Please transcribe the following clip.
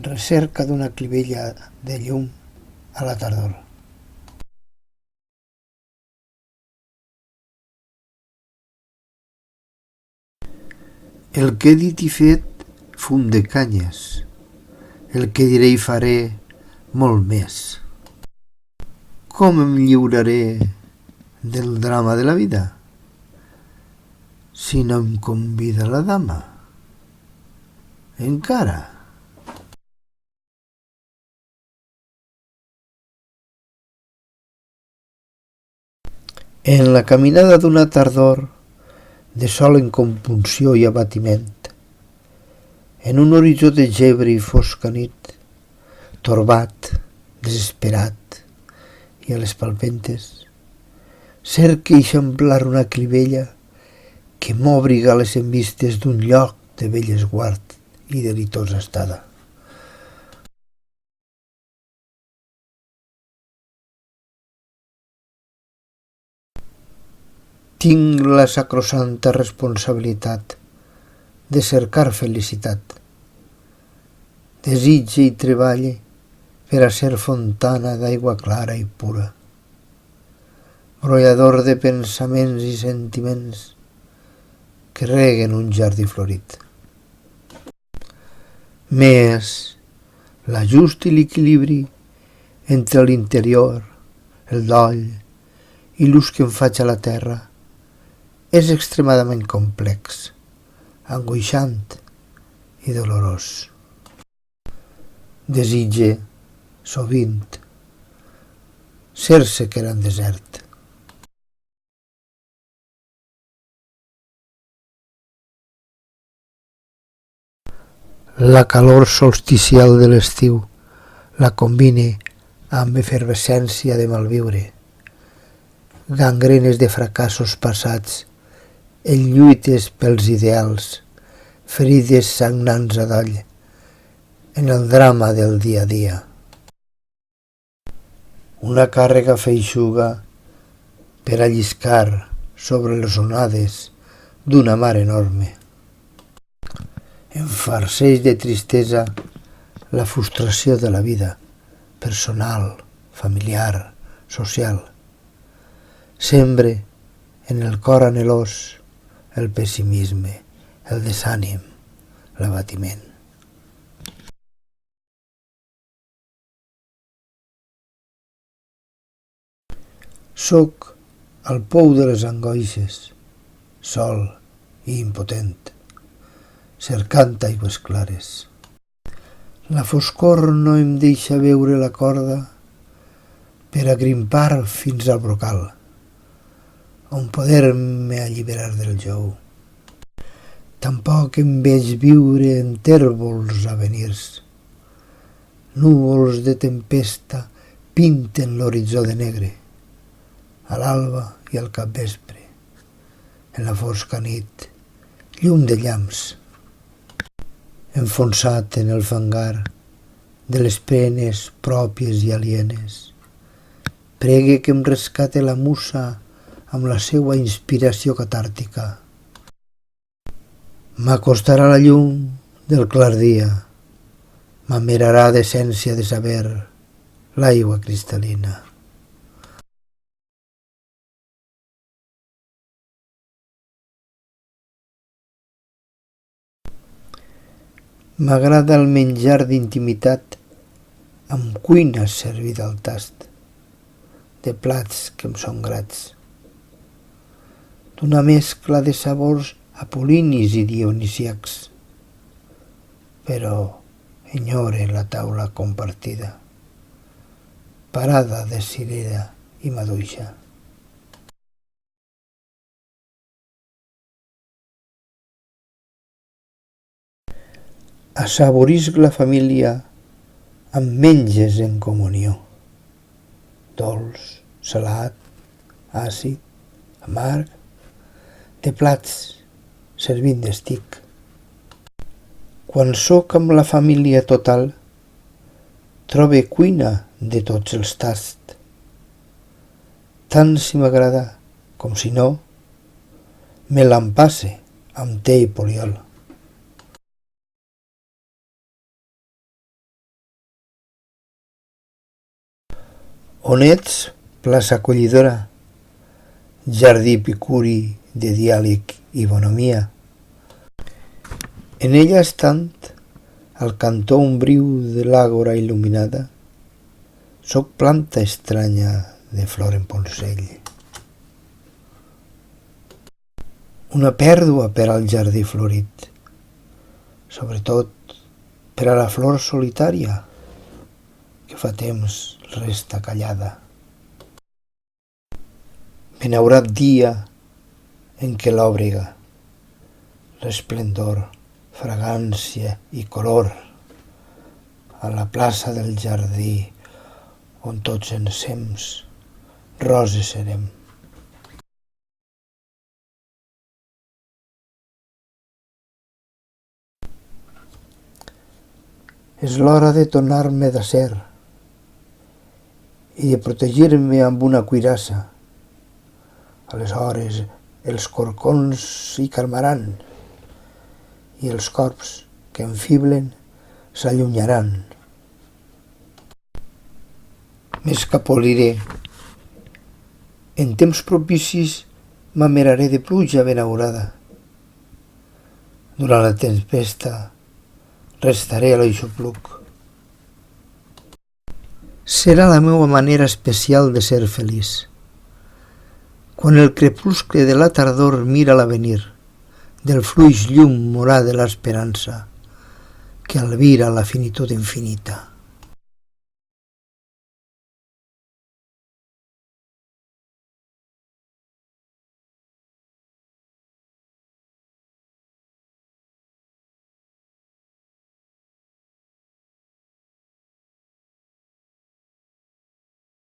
Recerca d'una clivella de llum a la tardor. El que he dit i fet fum de canyes, el que diré i faré molt més. Com em lliuraré del drama de la vida si no em convida la dama? Encara. En la caminada d'una tardor de sol en compunció i abatiment, en un horitzó de gebre i fosca nit, torbat, desesperat i a les palpentes, cerque eixamplar una clivella que m'obri gales en vistes d'un lloc de bell esguard i delitosa estada. Tinc la sacrosanta responsabilitat de cercar felicitat. Desitge i treballe per a ser fontana d'aigua clara i pura, brollador de pensaments i sentiments que reguen un jardí florit. Més l'ajust i l'equilibri entre l'interior, el doll i l'ús que en faig a la terra és extremadament complex, angoixant i dolorós. Desitge, sovint, ser sequera en desert. La calor solsticial de l'estiu la combine amb efervescència de malviure, gangrenes de fracassos passats en lluites pels ideals, ferides sagnants a doll, en el drama del dia a dia. Una càrrega feixuga per a lliscar sobre les onades d'una mar enorme. Em farceix de tristesa la frustració de la vida, personal, familiar, social. Sembre en el cor anhelós el pessimisme, el desànim, l'abatiment. Soc al pou de les angoixes, sol i impotent, cercant aigües clares. La foscor no em deixa veure la corda per a grimpar fins al brocal, on poder-me alliberar del jou. Tampoc em veig viure en tèrbols avenirs. Núvols de tempesta pinten l'horitzó de negre, a l'alba i al capvespre, en la fosca nit, llum de llamps. Enfonsat en el fangar de les penes pròpies i alienes, pregue que em rescate la musa amb la seua inspiració catàrtica. M'acostarà la llum del clar dia, m'amerarà d'essència de saber l'aigua cristal·lina. M'agrada el menjar d'intimitat amb cuina servida al tast, de plats que em són grats, d'una mescla de sabors apol·linis i dionisiacs, però enyore la taula compartida, parada de cirera i maduixa. Assaborisc la família amb menges en comunió, dolç, salat, àcid, amarg, de plats servint d'estic. Quan sóc amb la família total, trobe cuina de tots els tasts, tant si m'agrada com si no, me l'empasse amb te i poliol. On ets, plaça acollidora, jardí epicuri de diàleg i bonomia. En ella estant, al cantó ombriu de l'àgora il·luminada, soc planta estranya de flor en polsell. Una pèrdua per al jardí florit, sobretot per a la flor solitària, que fa temps resta callada. Benaurat dia en què l'òbrega, resplendor, fragància i color, a la plaça del jardí on tots ensems roses serem. És l'hora de tornar-me d'acer i de protegir-me amb una cuirassa. Aleshores els corcons s'hi calmaran i els corps que enfiblen s'allunyaran. M'escapoliré. En temps propicis m'ameraré de pluja benaurada. Durant la tempesta restaré a l'aixopluc. Serà la meva manera especial de ser feliç. Quan el crepuscle de la tardor mira l'avenir, del fluix llum morà de l'esperança, que albira la finitud infinita.